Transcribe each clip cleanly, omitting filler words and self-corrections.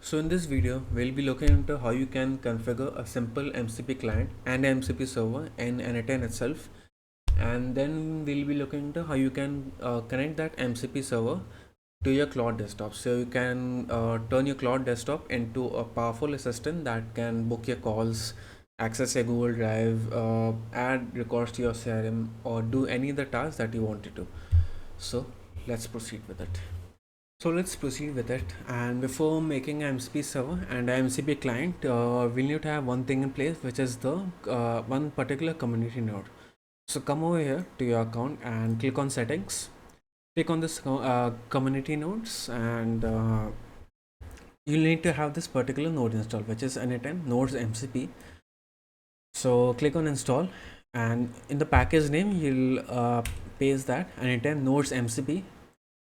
So in this video, we'll be looking into how you can configure a simple MCP client and MCP server in n8n itself. And then we'll be looking into how you can connect that MCP server to your Claude Desktop. So you can turn your Claude Desktop into a powerful assistant that can book your calls, access your Google Drive, add records to your CRM, or do any of the tasks that you want to do. So let's proceed with it. So let's proceed with it. And before making an MCP server and an MCP client, we need to have one thing in place, which is the one particular community node. So come over here to your account and click on settings. Click on this community nodes, and you'll need to have this particular node installed, which is n8n nodes MCP. So click on install, and in the package name, you'll paste that n8n nodes MCP.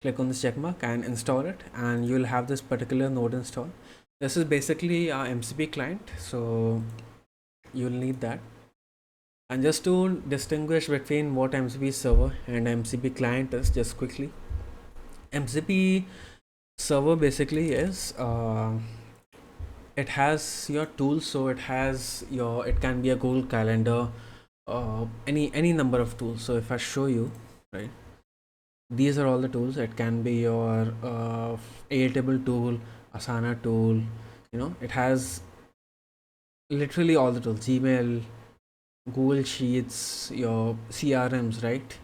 Click on this check mark and install it, and you'll have this particular node installed. This is basically our MCP client, so you'll need that. And just to distinguish between what MCP server and MCP client is, just quickly, MCP server basically is it has your tools. So it can be a Google Calendar, any number of tools. So if I show you, right, these are all the tools. It can be your Airtable tool, Asana tool, it has literally all the tools, Gmail, Google Sheets, your CRMs, right?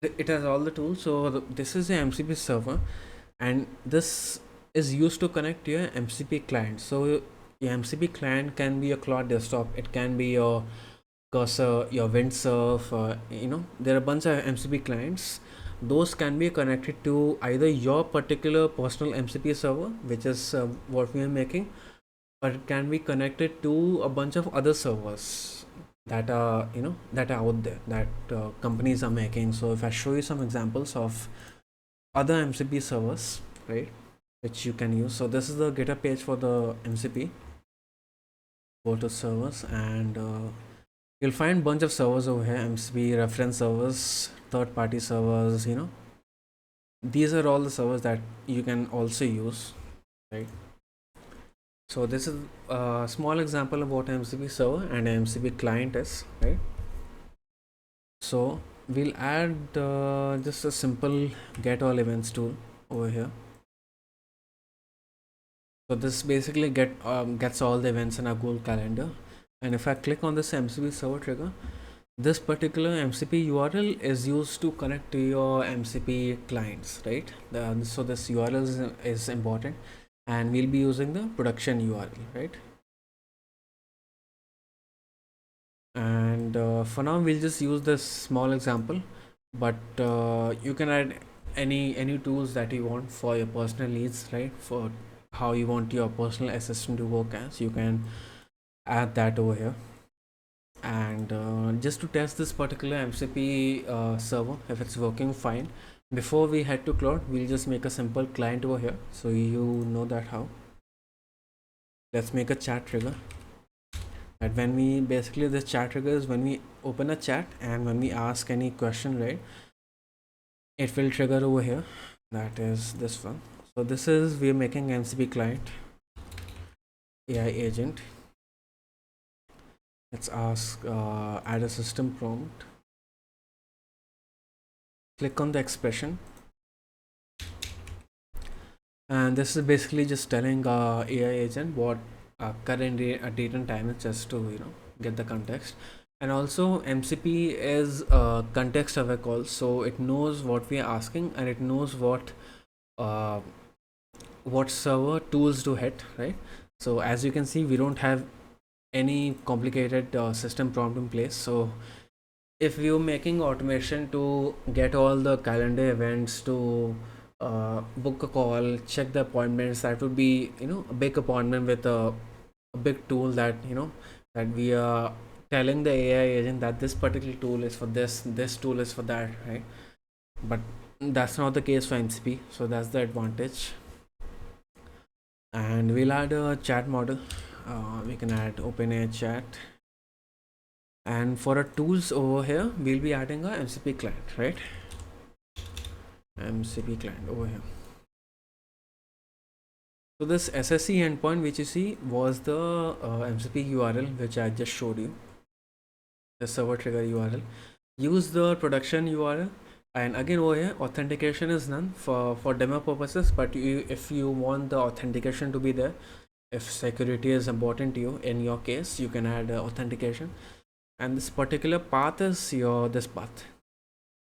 It has all the tools. So this is a MCP server, and this is used to connect to your MCP client. So your MCP client can be your Claude Desktop, it can be your Cursor, your Windsurf, there are a bunch of MCP clients. Those can be connected to either your particular personal MCP server, which is what we are making, or it can be connected to a bunch of other servers that are out there that companies are making. So if I show you some examples of other MCP servers, right, which you can use. So this is the GitHub page for the MCP. Go to servers, and you'll find bunch of servers over here: MCP reference servers, third-party servers. These are all the servers that you can also use, right? So this is a small example of what MCP server and MCP client is, right? So we'll add just a simple get all events tool over here. So this basically gets all the events in our Google Calendar. And if I click on this MCP server trigger, this particular MCP URL is used to connect to your MCP clients, right? So this URL is important, and we'll be using the production URL, right? And for now, we'll just use this small example, but you can add any tools that you want for your personal needs, right? For how you want your personal assistant to work as, you can add that over here. And just to test this particular MCP server, if it's working fine, before we head to Claude, we'll just make a simple client over here, so you know that how. Let's make a chat trigger. And when we basically, this chat trigger is when we open a chat, and when we ask any question, right, it will trigger over here. That is this one. So this is, we're making MCP client AI agent. Let's ask add a system prompt. Click on the expression, and this is basically just telling AI agent what current date and time is, just to get the context. And also MCP is context aware call, so it knows what we are asking, and it knows what server tools to hit, right? So as you can see, we don't have any complicated system prompt in place. So if you're making automation to get all the calendar events, to book a call, check the appointments, that would be a big appointment with a big tool that that we are telling the AI agent that this particular tool is for this tool is for that, right? But that's not the case for MCP, so that's the advantage. And we'll add a chat model. We can add OpenAI chat, and for our tools over here, we'll be adding a MCP client, right? MCP client over here. So this SSE endpoint which you see was the MCP URL which I just showed you, the server trigger URL. Use the production URL, and again over here authentication is none for demo purposes, but if you want the authentication to be there, if security is important to you, in your case you can add authentication, and this particular path is this path.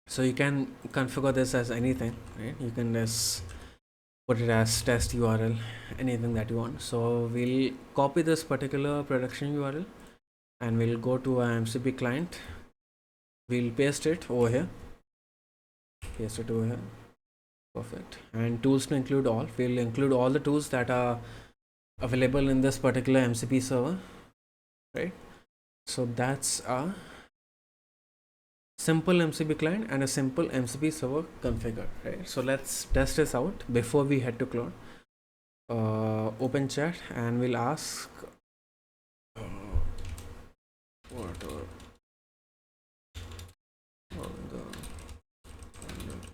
So you can configure this as anything, right? You can just put it as test URL, anything that you want. So we'll copy this particular production URL and we'll go to our MCP client. We'll paste it over here. Perfect. And tools to include all. We'll include all the tools that are available in this particular MCP server, right? So that's a simple MCP client and a simple MCP server configure, right? So let's test this out before we head to Claude. Open chat and we'll ask what are all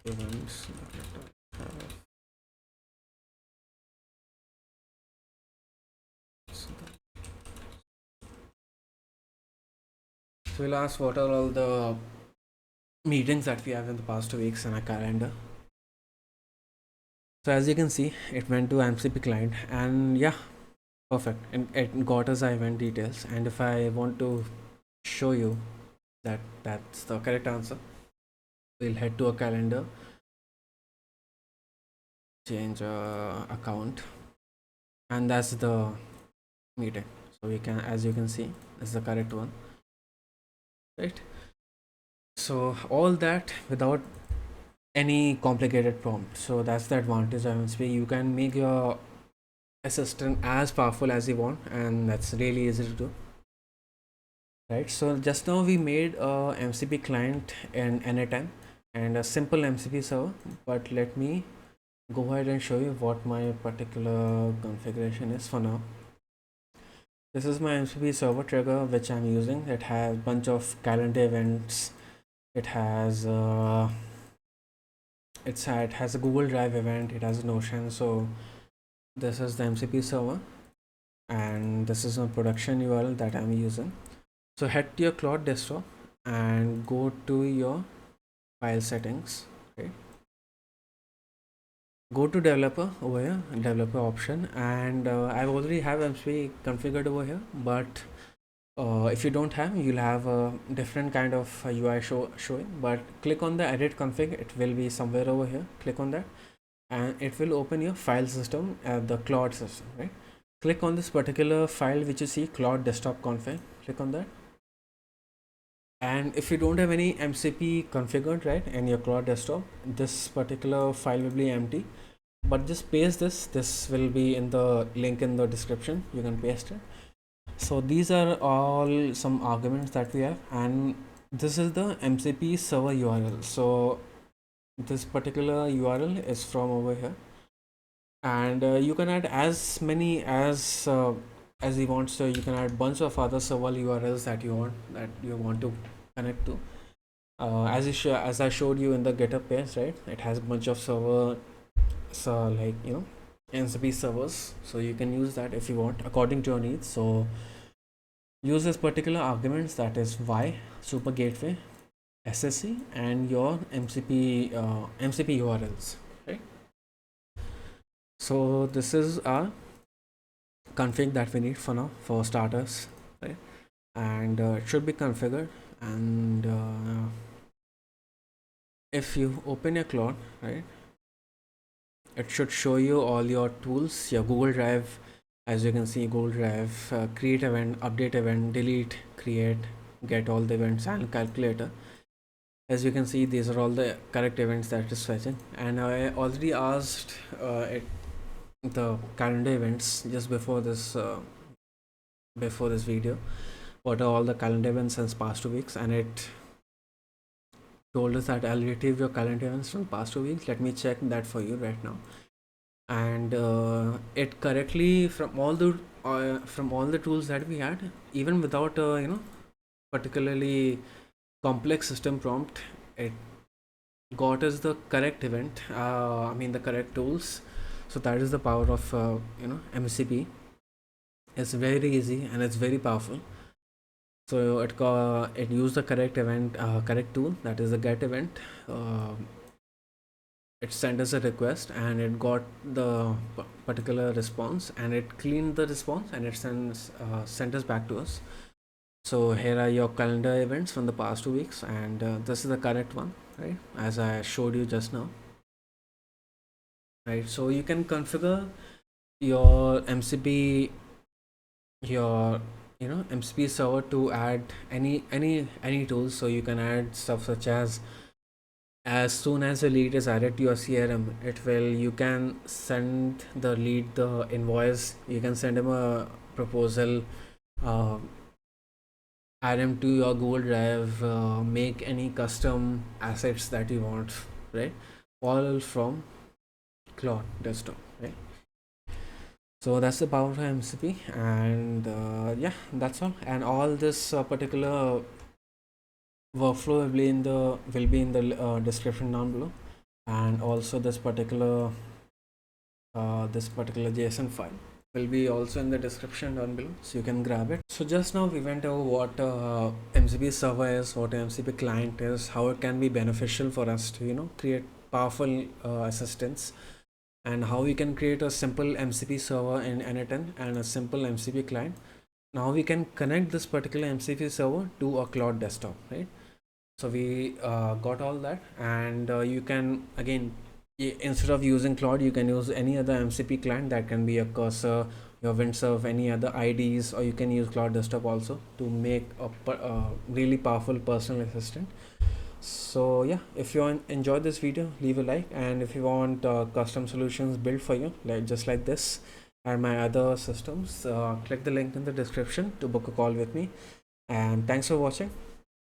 the events that I have. So we'll ask what are all the meetings that we have in the past 2 weeks in our calendar. So as you can see, it went to MCP client, and yeah, perfect, and it got us our event details. And if I want to show you that that's the correct answer, we'll head to a calendar, change account, and that's the meeting. So we can, as you can see, this is the correct one, right? So all that without any complicated prompt. So that's the advantage of MCP. You can make your assistant as powerful as you want, and that's really easy to do, right? So just now we made a MCP client in n8n and a simple MCP server, but let me go ahead and show you what my particular configuration is for now. This is my MCP server trigger which I'm using. It has a bunch of calendar events. It has it has a Google Drive event. It has a Notion. So this is the MCP server, and this is my production URL that I'm using. So head to your Claude Desktop and go to your file settings, right? Go to developer over here, developer option, and I already have MCP configured over here, but if you don't have, you'll have a different kind of UI showing. But click on the edit config, it will be somewhere over here. Click on that and it will open your file system, the Claude system, right? Click on this particular file which you see, Claude Desktop config. Click on that, and if you don't have any MCP configured, right, in your Claude Desktop, this particular file will be empty. But just paste this will be in the link in the description. You can paste it. So these are all some arguments that we have, and this is the MCP server URL. So this particular URL is from over here, and you can add as many as you want. So you can add bunch of other server URLs that you want to connect to. As I showed you in the GitHub page, right? It has a bunch of server, so like MCP servers, so you can use that if you want according to your needs. So use this particular arguments, that is Y, super gateway, SSE, and your MCP URLs, right? So this is our config that we need for now for starters, right? And it should be configured, and if you open your Claude, right, it should show you all your tools, your Google Drive. As you can see, Google Drive, create event, update event, delete, create, get all the events, and calculator. As you can see, these are all the correct events that is fetching, and I already asked the calendar events just before this video, what are all the calendar events since past 2 weeks, and it told us that I'll retrieve your calendar events from past 2 weeks. Let me check that for you right now, and it correctly from all the tools that we had, even without particularly complex system prompt, it got us the correct event, the correct tools. So that is the power of MCP. It's very easy and it's very powerful. So it used the correct event, correct tool, that is the get event. It sent us a request and it got the particular response, and it cleaned the response and it sent us back to us. So here are your calendar events from the past 2 weeks, and this is the correct one, right, as I showed you just now, right? So you can configure your MCP, your MCP server to add any tools. So you can add stuff such as soon as a lead is added to your CRM, you can send the lead the invoice, you can send him a proposal, uh, add him to your Google Drive, make any custom assets that you want, right? All from Claude Desktop, right? So that's the power of MCP, and yeah, that's all. And all this particular workflow will be in the description down below, and also this particular JSON file will be also in the description down below, so you can grab it. So just now we went over what MCP server is, what MCP client is, how it can be beneficial for us to create powerful assistants, and how we can create a simple MCP server in n8n and a simple MCP client. Now we can connect this particular MCP server to a Claude Desktop, right? So we got all that, and you can again, instead of using Claude, you can use any other MCP client. That can be a Cursor, your Windsurf, any other IDs, or you can use Claude Desktop also to make a really powerful personal assistant. So yeah, if you enjoyed this video, leave a like, and if you want custom solutions built for you, just like this and my other systems, click the link in the description to book a call with me. And thanks for watching.